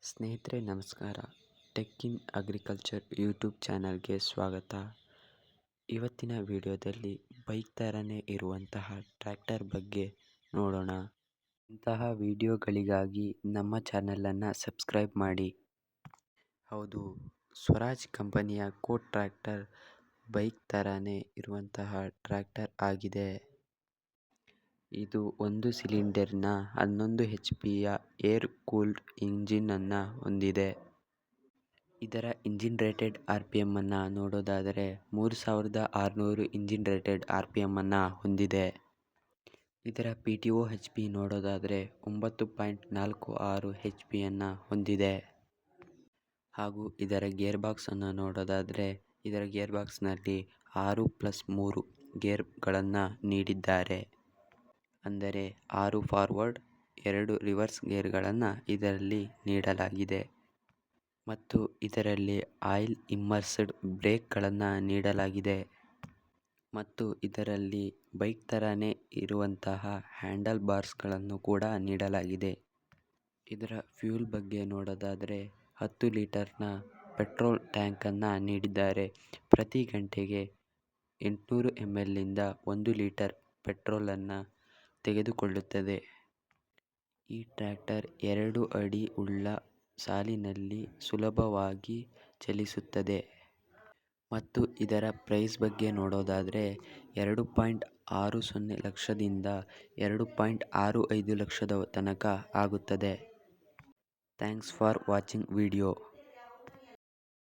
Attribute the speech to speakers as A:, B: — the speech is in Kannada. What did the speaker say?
A: ಸ್ನೇಹಿತರೆ ನಮಸ್ಕಾರ. ಟೆಕ್ ಇನ್ ಅಗ್ರಿಕಲ್ಚರ್ ಯೂಟ್ಯೂಬ್ ಚಾನಲ್ಗೆ ಸ್ವಾಗತ. ಇವತ್ತಿನ ವಿಡಿಯೋದಲ್ಲಿ ಬೈಕ್ ಥರನೇ ಇರುವಂತಹ ಟ್ರ್ಯಾಕ್ಟರ್ ಬಗ್ಗೆ ನೋಡೋಣ. ಇಂತಹ ವಿಡಿಯೋಗಳಿಗಾಗಿ ನಮ್ಮ ಚಾನಲನ್ನು ಸಬ್ಸ್ಕ್ರೈಬ್ ಮಾಡಿ. ಹೌದು, ಸ್ವರಾಜ್ ಕಂಪನಿಯ ಕೋಟ್ ಟ್ರ್ಯಾಕ್ಟರ್ ಬೈಕ್ ಥರನೇ ಇರುವಂತಹ ಟ್ರ್ಯಾಕ್ಟರ್ ಆಗಿದೆ. ಇದು 1 ಸಿಲಿಂಡರ್ನ 11 HP ಏರ್ ಕೂಲ್ಡ್ ಇಂಜಿನನ್ನು ಹೊಂದಿದೆ. ಇದರ ಇಂಜಿನ್ ರೇಟೆಡ್ RPM ಅನ್ನು ನೋಡೋದಾದರೆ 3600 ಇಂಜಿನ್ ರೇಟೆಡ್ RPM ಅನ್ನು ಹೊಂದಿದೆ. ಇದರ PTO HP ನೋಡೋದಾದರೆ 9.46 HP ಅನ್ನು ಹೊಂದಿದೆ. ಹಾಗೂ ಇದರ ಗೇರ್ ಬಾಕ್ಸ್ ಅನ್ನು ನೋಡೋದಾದರೆ ಇದರ ಗೇರ್ ಬಾಕ್ಸ್ನಲ್ಲಿ 6+3 ಗೇರ್ಗಳನ್ನು ನೀಡಿದ್ದಾರೆ. ಅಂದರೆ 6 ಫಾರ್ವರ್ಡ್ 2 ರಿವರ್ಸ್ ಗೇರ್ಗಳನ್ನು ಇದರಲ್ಲಿ ನೀಡಲಾಗಿದೆ. ಮತ್ತು ಇದರಲ್ಲಿ ಆಯಿಲ್ ಇಮ್ಮರ್ಸ್ಡ್ ಬ್ರೇಕ್ಗಳನ್ನು ನೀಡಲಾಗಿದೆ. ಮತ್ತು ಇದರಲ್ಲಿ ಬೈಕ್ ಥರನೇ ಇರುವಂತಹ ಹ್ಯಾಂಡಲ್ ಬಾರ್ಸ್ಗಳನ್ನು ಕೂಡ ನೀಡಲಾಗಿದೆ. ಇದರ ಫ್ಯೂಲ್ ಬಗ್ಗೆ ನೋಡೋದಾದರೆ 10 ಲೀಟರ್ನ ಪೆಟ್ರೋಲ್ ಟ್ಯಾಂಕನ್ನು ನೀಡಿದ್ದಾರೆ. ಪ್ರತಿ ಗಂಟೆಗೆ 800 ml 1 ಲೀಟರ್ ಪೆಟ್ರೋಲನ್ನು ತೆಗೆದುಕೊಳ್ಳುತ್ತದೆ. ಈ ಟ್ರ್ಯಾಕ್ಟರ್ 2 ಅಡಿ ಉಳ್ಳ ಸಾಲಿನಲ್ಲಿ ಸುಲಭವಾಗಿ ಚಲಿಸುತ್ತದೆ. ಮತ್ತು ಇದರ ಪ್ರೈಸ್ ಬಗ್ಗೆ ನೋಡೋದಾದರೆ 2.60 ಲಕ್ಷದಿಂದ 2.65 ಲಕ್ಷದ ತನಕ ಆಗುತ್ತದೆ. Thanks for watching video.